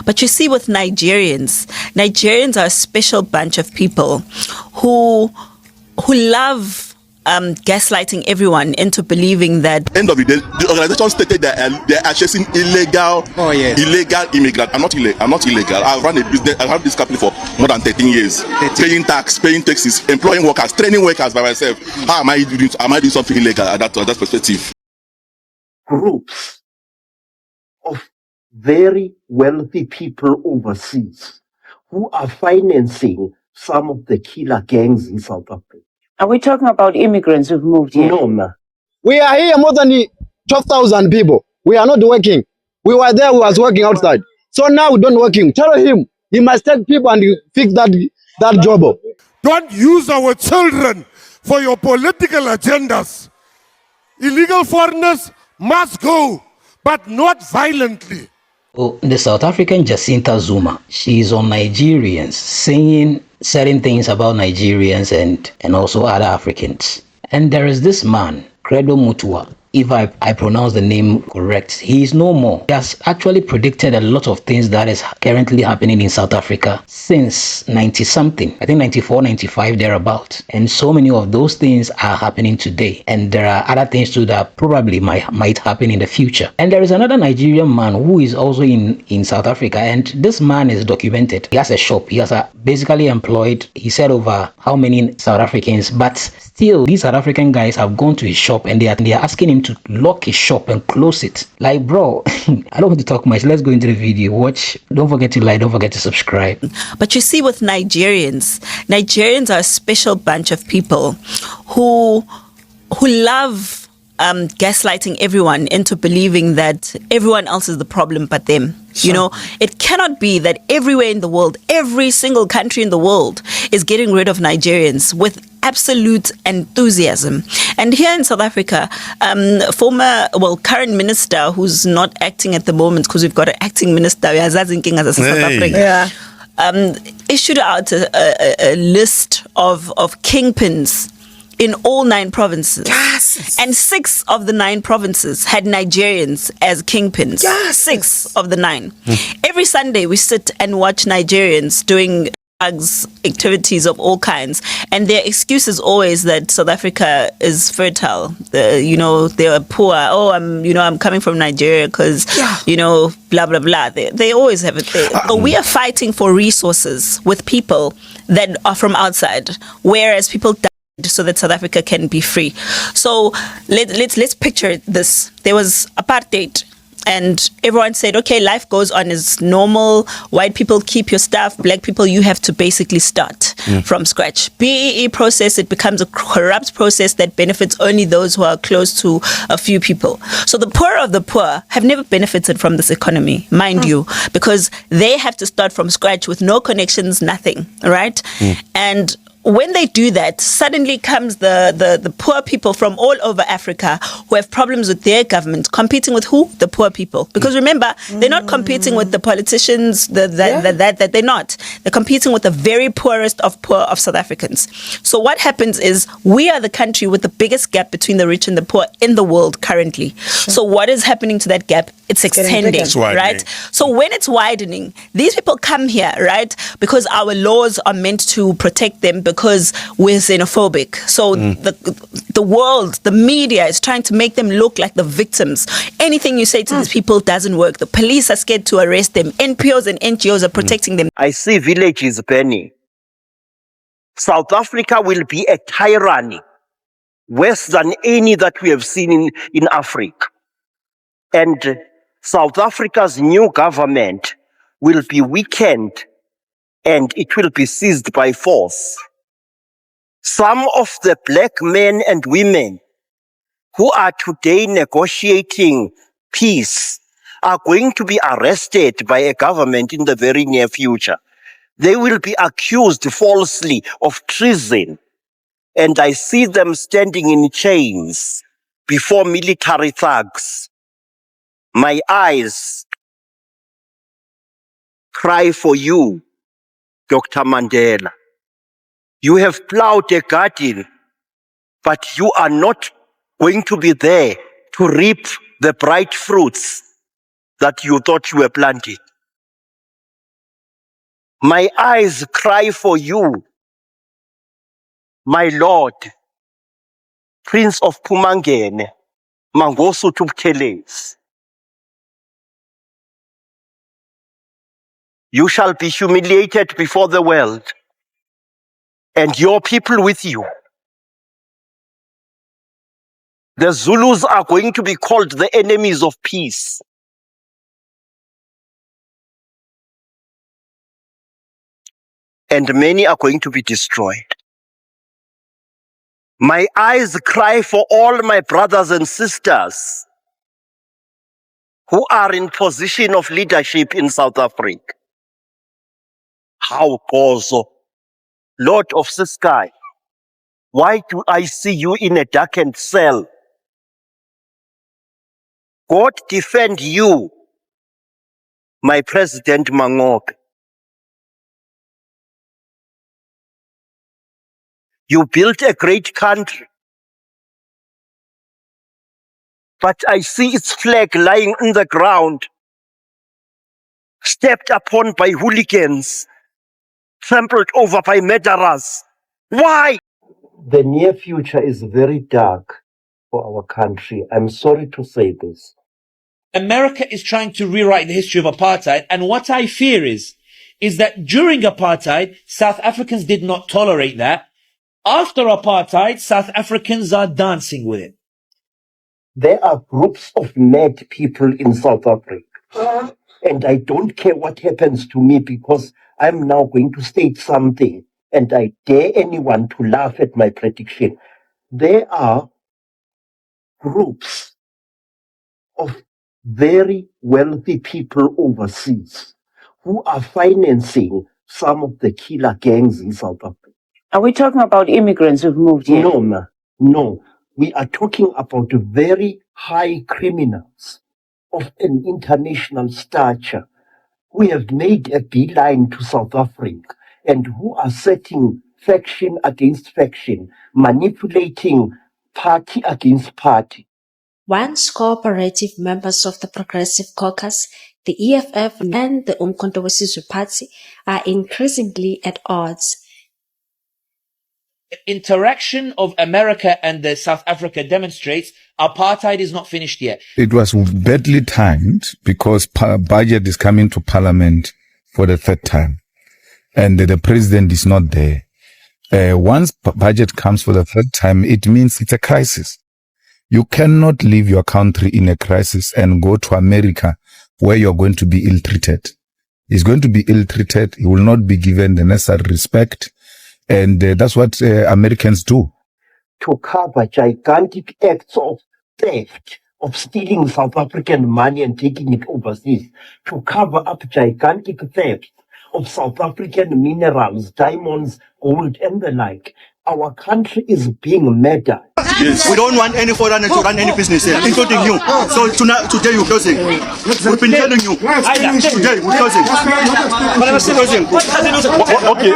But you see, with Nigerians are a special bunch of people who love gaslighting everyone into believing that. End of the day, the organization stated that they are chasing illegal immigrants. I'm not illegal. I run a business. I have this company for more than 13 years, paying taxes, employing workers, training workers by myself. How am I doing something illegal at that perspective? Groups of very wealthy people overseas who are financing some of the killer gangs in South Africa. Are we talking about immigrants who've moved here? No, ma. We are here more than 12,000 people. We are not working. We were there, we was working outside. So now we don't working. Tell him he must take people and fix that job. Don't use our children for your political agendas. Illegal foreigners must go, but not violently. Oh, the South African JACINTA ZUMA, she is on Nigerians, saying certain things about Nigerians and also other Africans. And there is this man, Credo Mutua. If I pronounce the name correct, he is no more. He has actually predicted a lot of things that is currently happening in South Africa since 90-something. I think 94, 95, thereabout. And so many of those things are happening today. And there are other things too that probably might happen in the future. And there is another Nigerian man who is also in South Africa. And this man is documented. He has a shop. He has basically employed, he said, over how many South Africans. But still, these South African guys have gone to his shop and they are asking him to lock his shop and close it. Like, bro, I don't want to talk much. Let's go into the video. Watch. Don't forget to like. Don't forget to subscribe. But you see, with Nigerians are a special bunch of people who love gaslighting everyone into believing that everyone else is the problem but them. Sure. You know, it cannot be that everywhere in the world, every single country in the world is getting rid of Nigerians with absolute enthusiasm. And here in South Africa, current minister who's not acting at the moment, because we've got an acting minister, issued out a list of kingpins in all 9 provinces. Yes. And 6 of the 9 provinces had Nigerians as kingpins. Yes. 6 of the 9. Every Sunday we sit and watch Nigerians doing drugs, activities of all kinds, and their excuse is always that South Africa is fertile. They are poor. Oh, I'm coming from Nigeria because blah blah blah. They always have it there. So we are fighting for resources with people that are from outside, whereas people died so that South Africa can be free. So let's picture this. There was apartheid. And everyone said, okay, life goes on as normal. White people keep your stuff. Black people, you have to basically start from scratch. BEE process, it becomes a corrupt process that benefits only those who are close to a few people. So the poor of the poor have never benefited from this economy, mind you, because they have to start from scratch with no connections, nothing, right? And when they do that, suddenly comes the poor people from all over Africa who have problems with their government, competing with who? The poor people. Because remember, they're not competing with the politicians, they're not. They're competing with the very poorest of poor of South Africans. So what happens is we are the country with the biggest gap between the rich and the poor in the world currently. So what is happening to that gap? It's extending, right? So when it's widening, these people come here, right? Because our laws are meant to protect them, because we're xenophobic. So the world, the media is trying to make them look like the victims. Anything you say to these people doesn't work. The police are scared to arrest them. NPOs and NGOs are protecting them. I see villages burning. South Africa will be a tyranny, worse than any that we have seen in Africa. And South Africa's new government will be weakened and it will be seized by force. Some of the black men and women who are today negotiating peace are going to be arrested by a government in the very near future. They will be accused falsely of treason. And I see them standing in chains before military thugs. My eyes cry for you, Dr. Mandela. You have plowed a garden, but you are not going to be there to reap the bright fruits that you thought you were planting. My eyes cry for you, my Lord, Prince of Pumangene, Mangosu Tubkeles. You shall be humiliated before the world, and your people with you. The Zulus are going to be called the enemies of peace. And many are going to be destroyed. My eyes cry for all my brothers and sisters who are in position of leadership in South Africa. How Gozo, Lord of the sky, why do I see you in a darkened cell? God defend you, my President Mangope. You built a great country, but I see its flag lying on the ground, stepped upon by hooligans, trampled over by murderers. Why? The near future is very dark for our country. I'm sorry to say this. America is trying to rewrite the history of apartheid, and what I fear is that during apartheid, South Africans did not tolerate that. After apartheid, South Africans are dancing with it. There are groups of mad people in South Africa. And I don't care what happens to me because I'm now going to state something. And I dare anyone to laugh at my prediction. There are groups of very wealthy people overseas who are financing some of the killer gangs in South Africa. Are we talking about immigrants who've moved here? No, ma. No. We are talking about very high criminals of an international stature who have made a beeline to South Africa and who are setting faction against faction, manipulating party against party. Once cooperative members of the Progressive Caucus, the EFF and the Umkhonto weSizwe Party are increasingly at odds. Interaction of America and South Africa demonstrates apartheid is not finished yet. It was badly timed because budget is coming to parliament for the third time and the president is not there. Once budget comes for the third time, it means it's a crisis. You cannot leave your country in a crisis and go to America where you're going to be ill-treated. He's going to be ill-treated. He will not be given the necessary respect. And that's what Americans do. To cover gigantic acts of theft, of stealing South African money and taking it overseas, to cover up gigantic theft of South African minerals, diamonds, gold, and the like. Our country is being murdered. Yes. We don't want any foreigner to run any business here, including you. So today you're closing. We've been telling you. Today we're closing. Okay,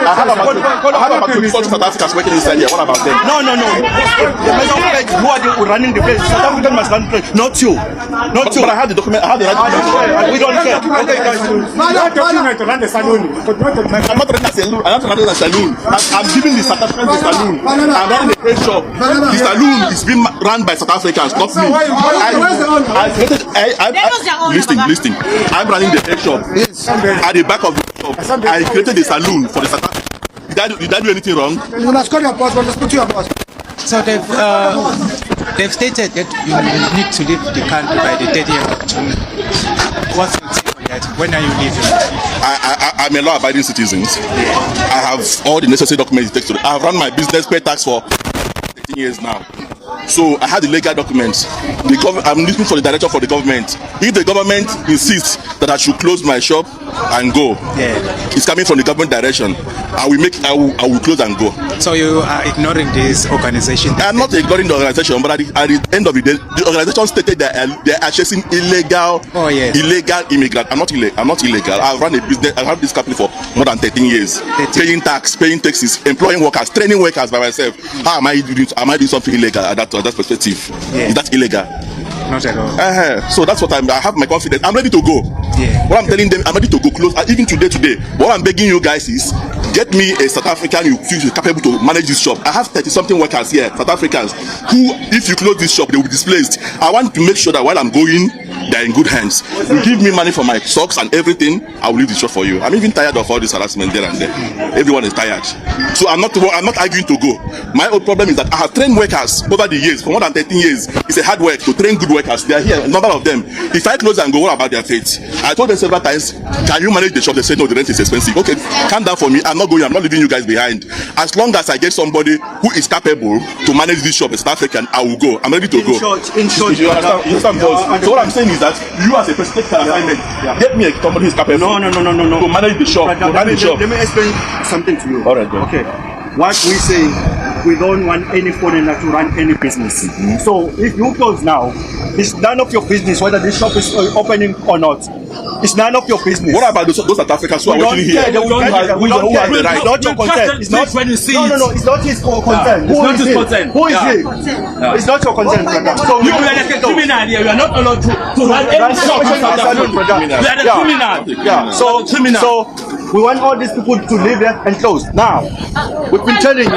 I have about 24 South Africans working inside here. What about them? No. The matter of fact, who are running the place? South African must run the place, not you. Not you. But I have the document. I have the right document. We don't care. Okay, guys. To run the saloon. I'm not running a saloon. I'm not running a saloon. I'm giving the South Africans the saloon. I'm running the trade shop. The saloon is being run by South Africans, not me. Listen. I'm running the head shop. At the back of the shop, I created a saloon for the South Africans. Did I do anything wrong? You must call your boss. Let's put your boss. So they've stated that you need to leave the country by the 30th of June. What's your take on that? When are you leaving? I'm a law-abiding citizen. I have all the necessary documents. I have run my business, pay tax for 13 years now. So I have the legal documents. I'm looking for the direction for the government. If the government insists that I should close my shop and go, it's coming from the government direction. I will close and go. So you are ignoring this organization? I'm not ignoring the organization, but at the end of the day, the organization stated that they are chasing illegal immigrants. I'm not illegal. I run a business. I have this company for more than 13 years, paying taxes, employing workers, training workers by myself. How am I doing something illegal at that perspective? Is that illegal? Not at all. So that's what I have my confidence. I'm ready to go. Yeah. What I'm telling them, I'm ready to go close. Even today. What I'm begging you guys is, get me a South African who is capable to manage this shop. I have 30-something workers here, South Africans, who, if you close this shop, they will be displaced. I want to make sure that while I'm going, they're in good hands. You give me money for my socks and everything, I will leave the shop for you. I'm even tired of all this harassment there and there. Everyone is tired. So I'm not arguing to go. My own problem is that I have trained workers over the years, for more than 13 years. It's a hard work to train good workers. They are here, a number of them. If I close and go, what about their fate? I told them several times, can you manage the shop? They said, no, the rent is expensive. Okay, calm down for me. I'm not going, I'm not leaving you guys behind. As long as I get somebody who is capable to manage this shop as South African, I will go. I'm ready to go. In short, you understand, boss? So what I'm saying is that you as a president can assignment, get me somebody who is capable No. to manage the shop. Let me explain something to you. All right, then. Okay. What we say, we don't want any foreigner to run any business. So if you close now, it's none of your business whether this shop is opening or not. It's none of your business. What about those South Africans who are working here? We don't care. Who have the right? It's not your concern. It's not when you see it. No. It's not his concern. It's not his concern. Who is he? It's not your concern, brother. So You are like a criminal here. You are not allowed to run any shop in South Africa. You are the criminal. Yeah. So we want all these people to live there and close. Now, we've been telling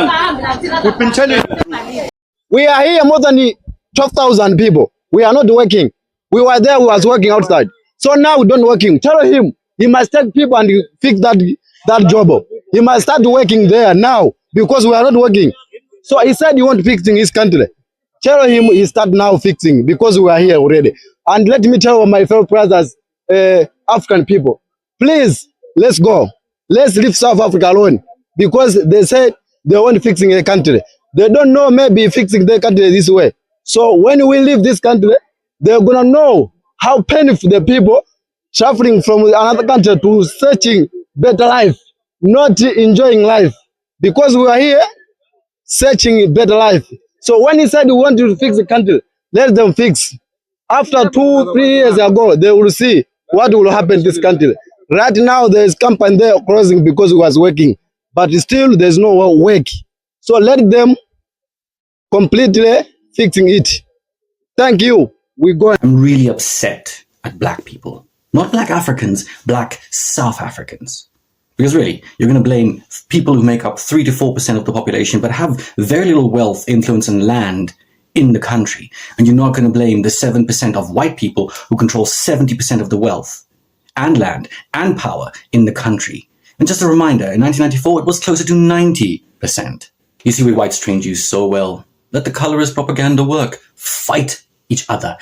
you. We are here more than 12,000 people. We are not working. We were there, we was working outside. So now we don't working. Tell him he must take people and fix that job. He must start working there now because we are not working. So he said he want fixing his country. Tell him he start now fixing because we are here already. And let me tell my fellow brothers, African people, please, let's go. Let's leave South Africa alone because they said they want fixing the country. They don't know maybe fixing the country this way. So when we leave this country, they're going to know how painful the people traveling from another country to searching better life, not enjoying life. Because we are here searching better life. So when he said he wanted to fix the country, let them fix. After 2-3 years ago, they will see what will happen to this country. Right now, there is company there closing because it was working. But still, there's no work. So let them completely fixing it. Thank you. We go. I'm really upset at black people. Not black Africans, black South Africans. Because really, you're going to blame people who make up 3 to 4% of the population but have very little wealth, influence, and land in the country. And you're not going to blame the 7% of white people who control 70% of the wealth and land and power in the country. And just a reminder, in 1994, it was closer to 90%. You see, we whites trained you so well. Let the colorist propaganda work. Fight each other.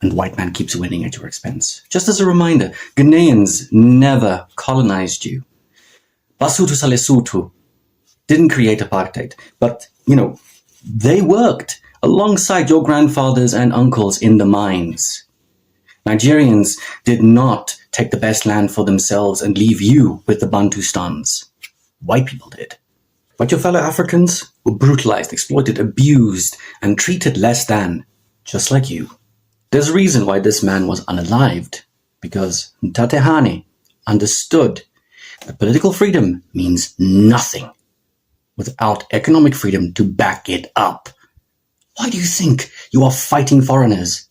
And white man keeps winning at your expense. Just as a reminder, Ghanaians never colonized you. Basotho sa Lesotho didn't create apartheid, but, they worked alongside your grandfathers and uncles in the mines. Nigerians did not take the best land for themselves and leave you with the Bantustans. White people did. But your fellow Africans were brutalized, exploited, abused, and treated less than, just like you. There's a reason why this man was unalived, because Ntatehane understood that political freedom means nothing without economic freedom to back it up. Why do you think you are fighting foreigners?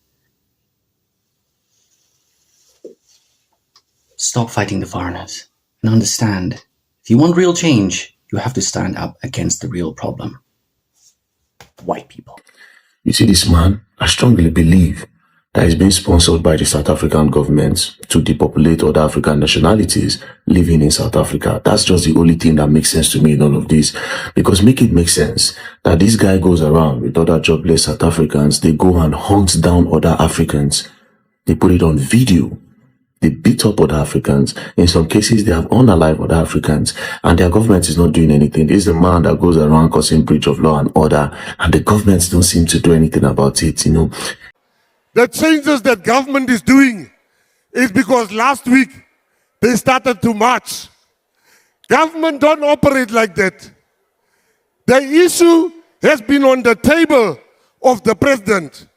Stop fighting the foreigners and understand, if you want real change, you have to stand up against the real problem. White people. You see, this man, I strongly believe that is being sponsored by the South African government to depopulate other African nationalities living in South Africa. That's just the only thing that makes sense to me in all of this. Because make it make sense that this guy goes around with other jobless South Africans. They go and hunt down other Africans. They put it on video. They beat up other Africans. In some cases, they have unalived other Africans. And their government is not doing anything. This is a man that goes around causing breach of law and order. And the governments don't seem to do anything about it, The changes that government is doing is because last week they started to march. Government don't operate like that. The issue has been on the table of the president.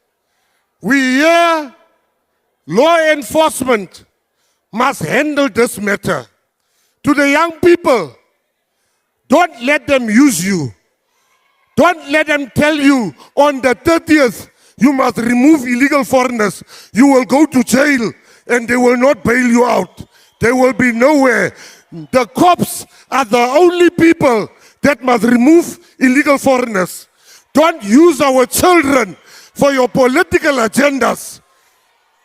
We hear law enforcement must handle this matter. To the young people, don't let them use you. Don't let them tell you on the 30th You must remove illegal foreigners. You will go to jail and they will not bail you out. They will be nowhere. The cops are the only people that must remove illegal foreigners. Don't use our children for your political agendas.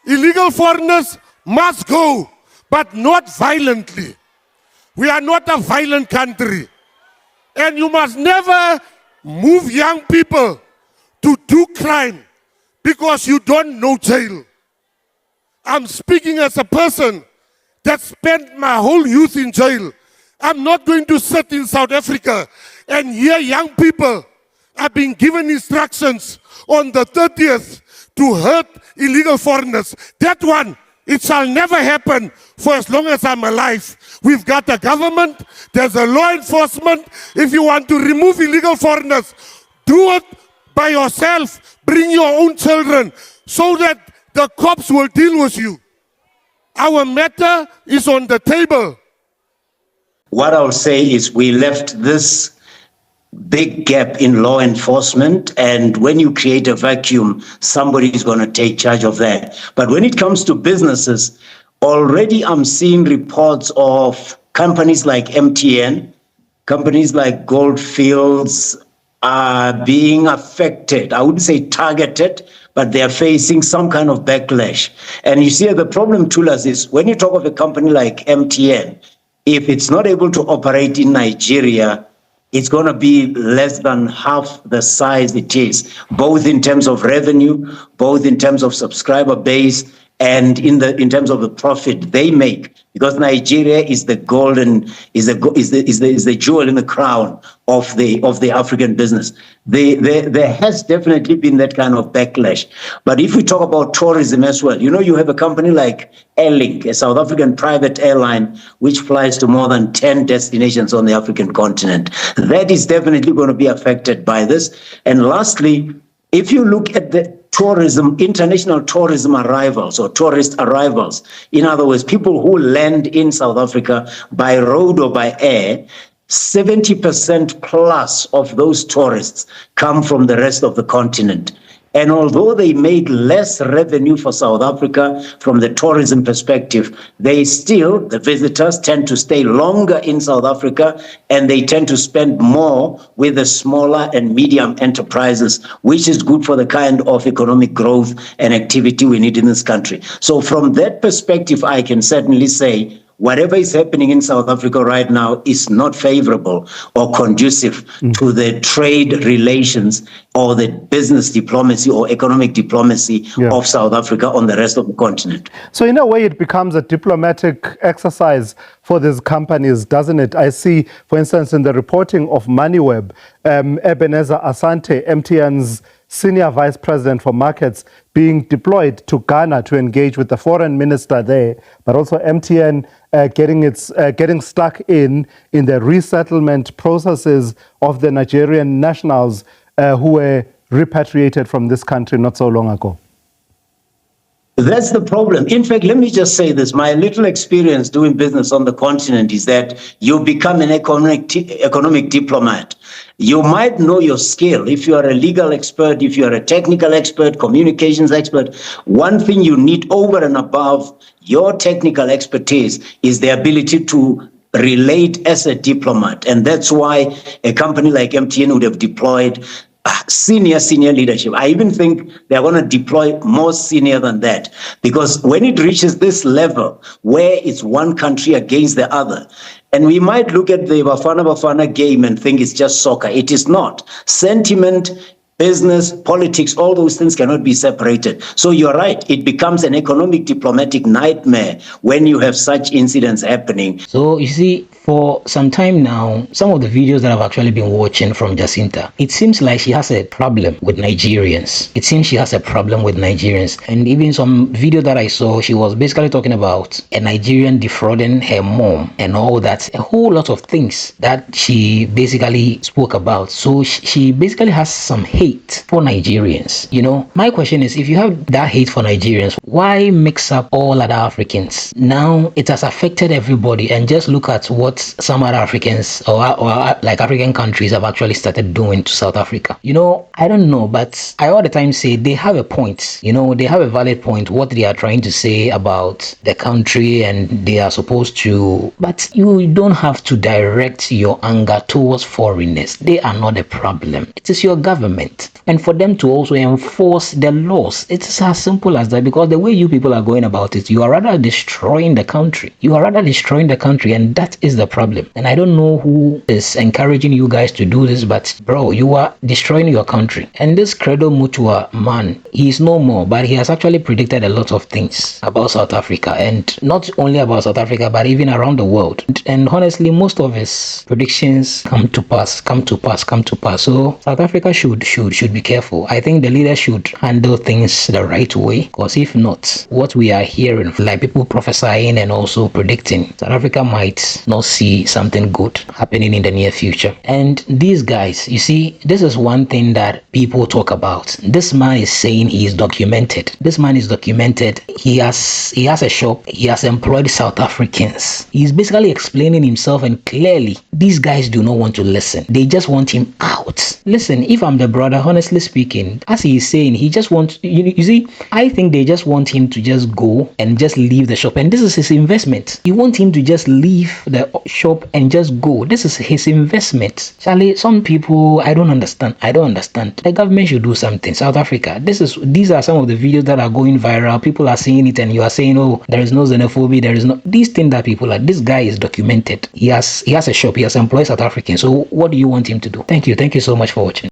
Illegal foreigners must go, but not violently. We are not a violent country. And you must never move young people to do crime because you don't know jail. I'm speaking as a person that spent my whole youth in jail. I'm not going to sit in South Africa and hear young people are being given instructions on the 30th to hurt illegal foreigners. That one, it shall never happen for as long as I'm alive. We've got a government, there's a law enforcement. If you want to remove illegal foreigners, do it by yourself. Bring your own children so that the cops will deal with you. Our matter is on the table. What I'll say is we left this big gap in law enforcement, and when you create a vacuum, somebody is going to take charge of that. But when it comes to businesses, already I'm seeing reports of companies like MTN, companies like Goldfields are being affected. I wouldn't say targeted, but they are facing some kind of backlash. And you see, the problem, Tulas, is when you talk of a company like MTN, if it's not able to operate in Nigeria, it's going to be less than half the size it is, both in terms of revenue, both in terms of subscriber base, and in terms of the profit they make, because Nigeria is the golden, is the jewel in the crown of the African business. There has definitely been that kind of backlash. But if we talk about tourism as well, you know, you have a company like Airlink, a South African private airline, which flies to more than 10 destinations on the African continent. That is definitely going to be affected by this. And lastly, if you look at the tourism, international tourism arrivals or tourist arrivals, in other words, people who land in South Africa by road or by air, 70% plus of those tourists come from the rest of the continent. And although they make less revenue for South Africa from the tourism perspective, the visitors tend to stay longer in South Africa, and they tend to spend more with the smaller and medium enterprises, which is good for the kind of economic growth and activity we need in this country. So from that perspective, I can certainly say whatever is happening in South Africa right now is not favorable or conducive to the trade relations or the business diplomacy or economic diplomacy of South Africa on the rest of the continent. So in a way, it becomes a diplomatic exercise for these companies, doesn't it? I see, for instance, in the reporting of MoneyWeb, Ebenezer Asante, MTN's senior vice president for markets, being deployed to Ghana to engage with the foreign minister there, but also MTN getting stuck in the resettlement processes of the Nigerian nationals who were repatriated from this country not so long ago. That's the problem. In fact, let me just say this. My little experience doing business on the continent is that you become an economic diplomat. You might know your skill. If you are a legal expert, if you are a technical expert, communications expert, one thing you need over and above your technical expertise is the ability to relate as a diplomat. And that's why a company like MTN would have deployed senior leadership. I even think they're going to deploy more senior than that, because when it reaches this level where it's one country against the other, and we might look at the Bafana game and think it's just soccer. It is not. Sentiment, business, politics, all those things cannot be separated. So you're right. It becomes an economic diplomatic nightmare when you have such incidents happening. So you see, for some time now, some of the videos that I've actually been watching from JACINTA, it seems like she has a problem with Nigerians. And even some video that I saw, she was basically talking about a Nigerian defrauding her mom and all that, a whole lot of things that she basically spoke about. So she basically has some hate for Nigerians. You know, my question is, if you have that hate for Nigerians, why mix up all other Africans? Now it has affected everybody, and just look at what what some other Africans or like African countries have actually started doing to South Africa. I don't know, but I all the time say they have a point. They have a valid point, what they are trying to say about the country, and they are supposed to, but you don't have to direct your anger towards foreigners. They are not a problem. It is your government. And for them to also enforce the laws, it is as simple as that, because the way you people are going about it, you are rather destroying the country. And that is the problem. And I don't know who is encouraging you guys to do this, but bro, you are destroying your country. And this Credo Mutua man, he is no more, but he has actually predicted a lot of things about South Africa, and not only about South Africa, but even around the world. And honestly, most of his predictions come to pass. So South Africa should be careful. I think the leaders should handle things the right way, because if not, what we are hearing, like people prophesying and also predicting, South Africa might not see something good happening in the near future. And these guys, you see, this is one thing that people talk about. This man is saying he is documented. He has a shop. He has employed South Africans. He's basically explaining himself, and clearly these guys do not want to listen. They just want him out. Listen, if I'm the brother, honestly speaking, as he is saying, he just wants, you see, I think they just want him to just go and just leave the shop. And this is his investment. You want him to just leave the shop and just go. This is his investment. Charlie, some people, I don't understand. The government should do something. South Africa, these are some of the videos that are going viral. People are seeing it, and you are saying, oh, there is no xenophobia, there is no, these things that people are, this guy is documented. He has a shop, he has employed South Africans. So what do you want him to do? Thank you so much for watching.